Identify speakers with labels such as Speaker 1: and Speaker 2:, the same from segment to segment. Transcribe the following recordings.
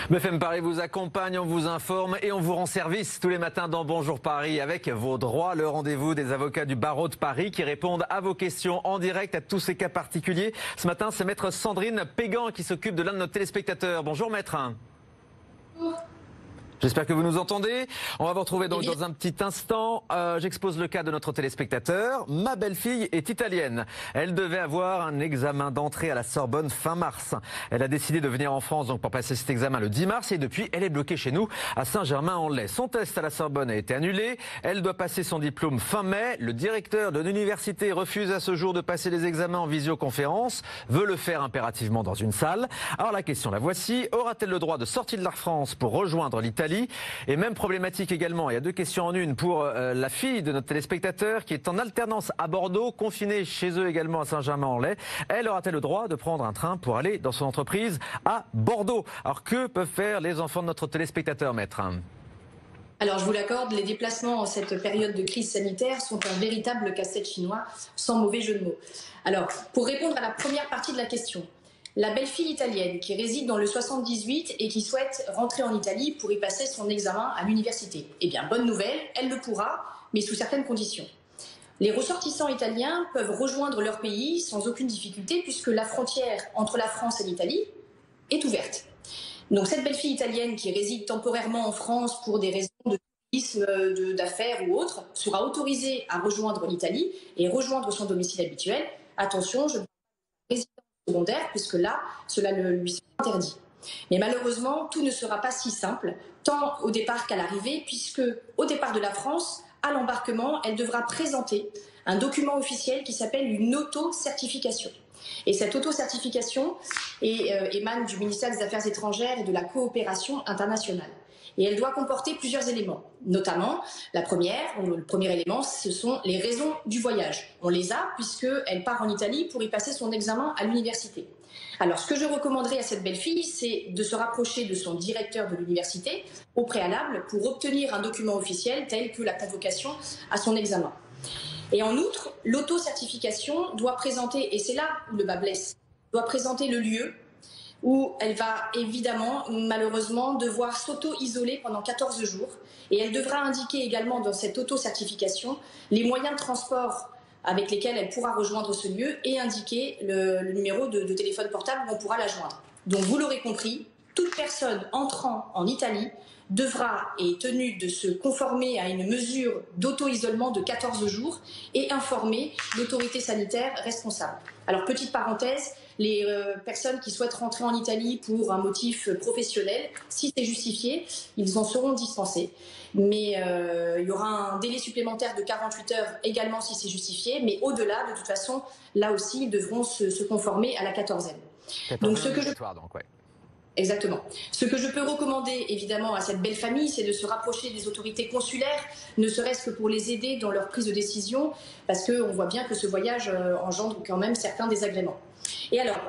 Speaker 1: BFM Paris vous accompagne, on vous informe et on vous rend service tous les matins dans Bonjour Paris avec vos droits, le rendez-vous des avocats du barreau de Paris qui répondent à vos questions en direct à tous ces cas particuliers. Ce matin, c'est maître Sandrine Pégan qui s'occupe de l'un de nos téléspectateurs. Bonjour maître.
Speaker 2: Bonjour.
Speaker 1: J'espère que vous nous entendez. On va vous retrouver donc dans un petit instant. J'expose le cas de notre téléspectateur. Ma belle-fille est italienne. Elle devait avoir un examen d'entrée à la Sorbonne fin mars. Elle a décidé de venir en France donc pour passer cet examen le 10 mars et depuis, elle est bloquée chez nous à Saint-Germain-en-Laye. Son test à la Sorbonne a été annulé. Elle doit passer son diplôme fin mai. Le directeur de l'université refuse à ce jour de passer les examens en visioconférence, veut le faire impérativement dans une salle. Alors la question, la voici. Aura-t-elle le droit de sortir de la France pour rejoindre l'Italie ? Et même problématique également, il y a deux questions en une pour la fille de notre téléspectateur qui est en alternance à Bordeaux, confinée chez eux également à Saint-Germain-en-Laye. Elle aura-t-elle le droit de prendre un train pour aller dans son entreprise à Bordeaux? Alors que peuvent faire les enfants de notre téléspectateur, maître?
Speaker 2: Alors, je vous l'accorde, les déplacements en cette période de crise sanitaire sont un véritable casse-tête chinois, sans mauvais jeu de mots. Alors, pour répondre à la première partie de la question, la belle-fille italienne qui réside dans le 78 et qui souhaite rentrer en Italie pour y passer son examen à l'université. Eh bien, bonne nouvelle, elle le pourra, mais sous certaines conditions. Les ressortissants italiens peuvent rejoindre leur pays sans aucune difficulté puisque la frontière entre la France et l'Italie est ouverte. Donc cette belle-fille italienne qui réside temporairement en France pour des raisons de tourisme, d'affaires ou autres, sera autorisée à rejoindre l'Italie et rejoindre son domicile habituel. Attention, je ne parle pas de résidence secondaire, puisque là, cela ne lui sera interdit. Mais malheureusement, tout ne sera pas si simple, tant au départ qu'à l'arrivée, puisque au départ de la France, à l'embarquement, elle devra présenter un document officiel qui s'appelle une auto-certification. Et cette auto-certification émane du ministère des Affaires étrangères et de la coopération internationale. Et elle doit comporter plusieurs éléments. Notamment, le premier élément, ce sont les raisons du voyage. On les a puisqu'elle part en Italie pour y passer son examen à l'université. Alors, ce que je recommanderais à cette belle-fille, c'est de se rapprocher de son directeur de l'université au préalable pour obtenir un document officiel tel que la convocation à son examen. Et en outre, l'auto-certification doit présenter, et c'est là où le bas blesse, doit présenter le lieu où elle va évidemment, malheureusement, devoir s'auto-isoler pendant 14 jours. Et elle devra indiquer également dans cette auto-certification les moyens de transport avec lesquels elle pourra rejoindre ce lieu et indiquer le numéro de téléphone portable où on pourra la joindre. Donc vous l'aurez compris, toute personne entrant en Italie devra et est tenue de se conformer à une mesure d'auto-isolement de 14 jours et informer l'autorité sanitaire responsable. Alors petite parenthèse, les personnes qui souhaitent rentrer en Italie pour un motif professionnel, si c'est justifié, ils en seront dispensés. Mais il y aura un délai supplémentaire de 48 heures également si c'est justifié, mais au-delà, de toute façon, là aussi, ils devront se conformer à la quatorzaine. Donc ce que je... Exactement. Ce que je peux recommander évidemment à cette belle famille, c'est de se rapprocher des autorités consulaires, ne serait-ce que pour les aider dans leur prise de décision, parce qu'on voit bien que ce voyage engendre quand même certains désagréments. Et alors,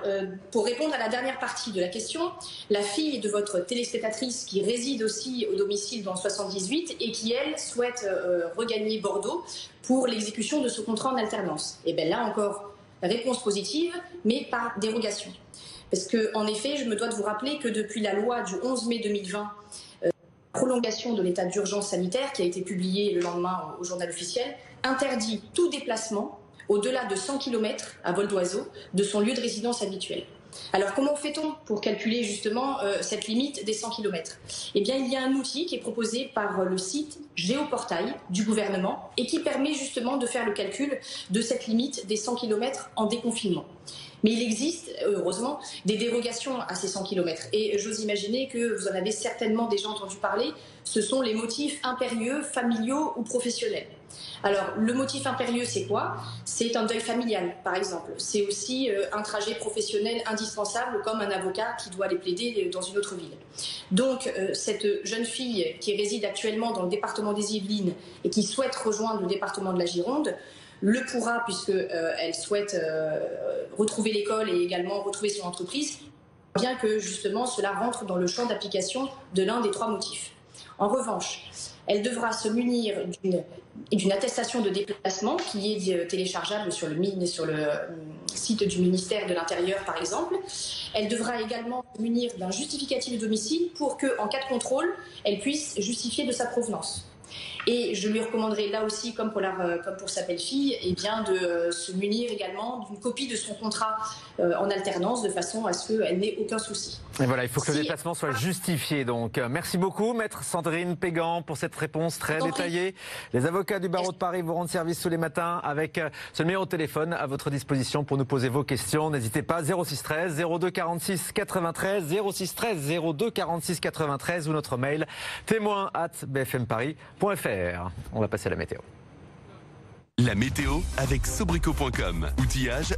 Speaker 2: pour répondre à la dernière partie de la question, la fille de votre téléspectatrice qui réside aussi au domicile dans le 78 et qui, elle, souhaite regagner Bordeaux pour l'exécution de ce contrat en alternance. Et bien là encore, réponse positive, mais par dérogation. Parce qu'en effet, je me dois de vous rappeler que depuis la loi du 11 mai 2020, prolongation de l'état d'urgence sanitaire qui a été publiée le lendemain au journal officiel, interdit tout déplacement au-delà de 100 km à vol d'oiseau de son lieu de résidence habituel. Alors comment fait-on pour calculer justement cette limite des 100 km? Eh bien, il y a un outil qui est proposé par le site Géoportail du gouvernement et qui permet justement de faire le calcul de cette limite des 100 km en déconfinement. Mais il existe, heureusement, des dérogations à ces 100 km. Et j'ose imaginer que vous en avez certainement déjà entendu parler. Ce sont les motifs impérieux, familiaux ou professionnels. Alors, le motif impérieux, c'est quoi? C'est un deuil familial, par exemple. C'est aussi un trajet professionnel indispensable, comme un avocat qui doit aller plaider dans une autre ville. Donc, cette jeune fille qui réside actuellement dans le département des Yvelines et qui souhaite rejoindre le département de la Gironde, le pourra puisqu'elle souhaite retrouver l'école et également retrouver son entreprise, bien que justement cela rentre dans le champ d'application de l'un des trois motifs. En revanche, elle devra se munir d'une attestation de déplacement qui est téléchargeable sur le site du ministère de l'Intérieur, par exemple. Elle devra également se munir d'un justificatif de domicile pour qu'en cas de contrôle, elle puisse justifier de sa provenance. Et je lui recommanderais là aussi, comme pour sa belle-fille, de se munir également d'une copie de son contrat en alternance, de façon à ce qu'elle n'ait aucun souci.
Speaker 1: Et voilà, il faut que le déplacement soit justifié. Donc, merci beaucoup, maître Sandrine Pégan, pour cette réponse très détaillée. Les avocats du barreau de Paris vous rendent service tous les matins avec ce numéro de téléphone à votre disposition pour nous poser vos questions. N'hésitez pas, 06 13 02 46 93, 06 13 02 46 93 ou notre mail témoin@bfmparis.fr. On va passer à la météo.
Speaker 3: La météo avec Sobrico.com. Outillage